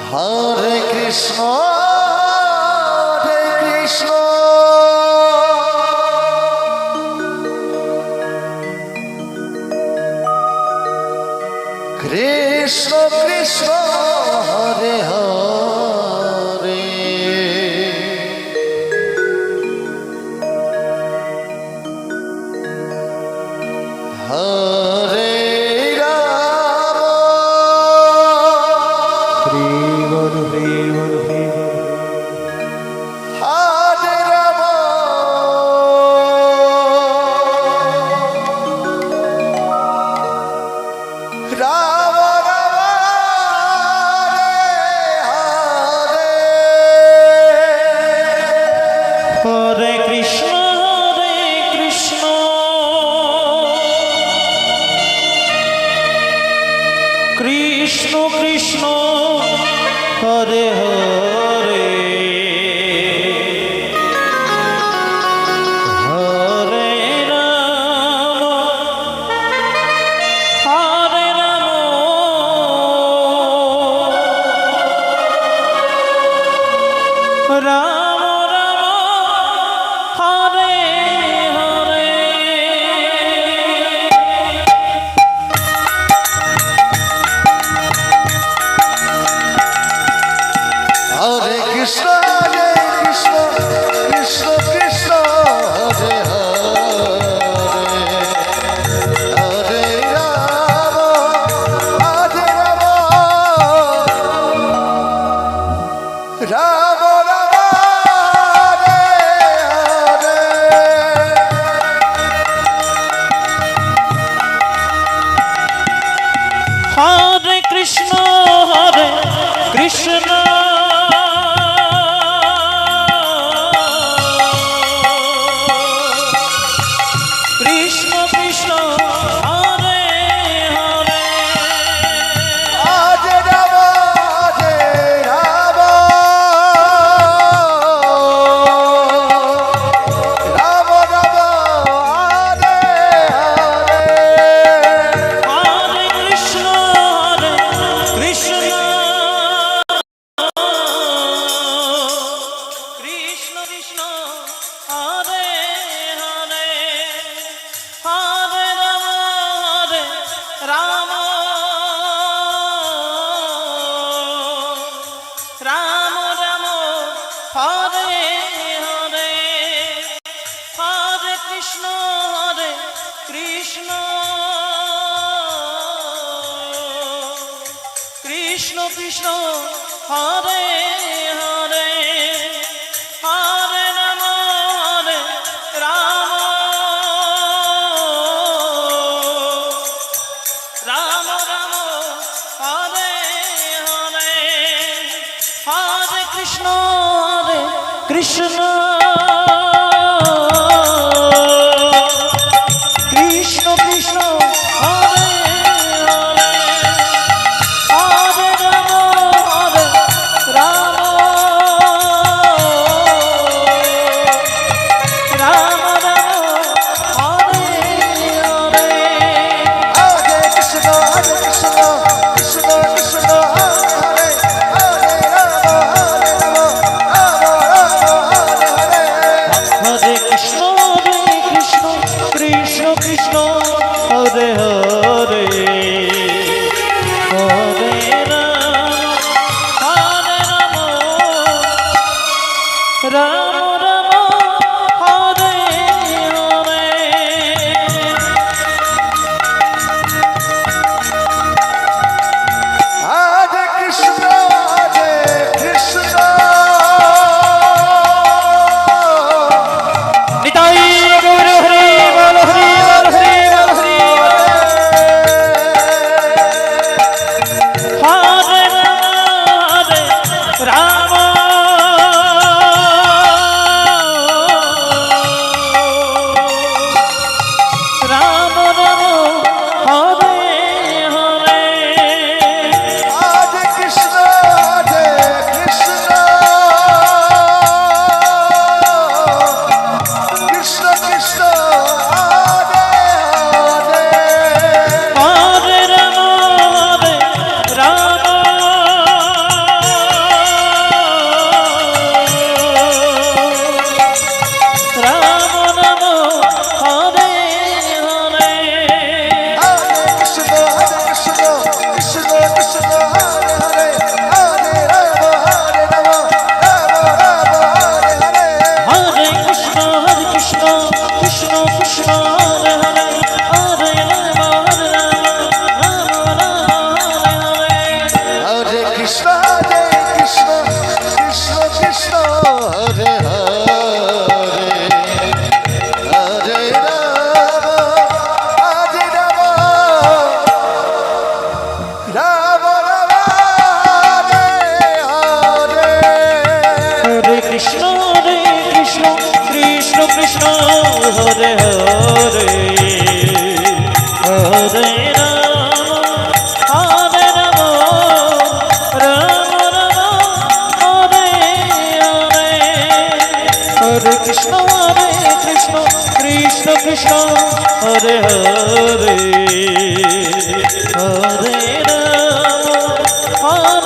Hare Krishna, Hare Krishna, Krishna Krishna, Hare Hare, Hare Rama, Hare Rama, Rama Rama, Hare Krishna, Krishna Krishna, Hare Hare, Hare Rama, Hare Rama, Rama Rama, Hare Hare. Hare Krishna, Hare Krishna, Krishna Krishna, Hare Hare, Hare Rama, Hare Rama, Rama Rama, Hare Krishna, Hare Krishna, Krishna Krishna, Hare Hare, Hare Rama, Hare Rama, Rama Rama, Hare Hare. Hare Krishna, Hare Krishna, Krishna Krishna, Hare Hare, Hare Rama, Rama Rama, Hare Hare, Hare Krishna, Hare Krishna, Krishna Krishna, Hare Hare, Hare Rama, Rama Rama, Hare Hare, Hare Krishna, Hare Krishna, Krishna Krishna, Hare Hare, Hare Rama, Rama Rama, Hare Hare. Hare Krishna, Hare Krishna, Krishna Krishna, Hare Hare, Hare Rama, Rama Rama, Hare Krishna Krishna Krishna Hare Hare Hare Ram Ram Ram Hare Hare Hare Krishna Krishna Krishna Hare Hare Hare Ram Ram Hare Hare Hare Krishna Krishna Krishna Hare Hare Hare Ram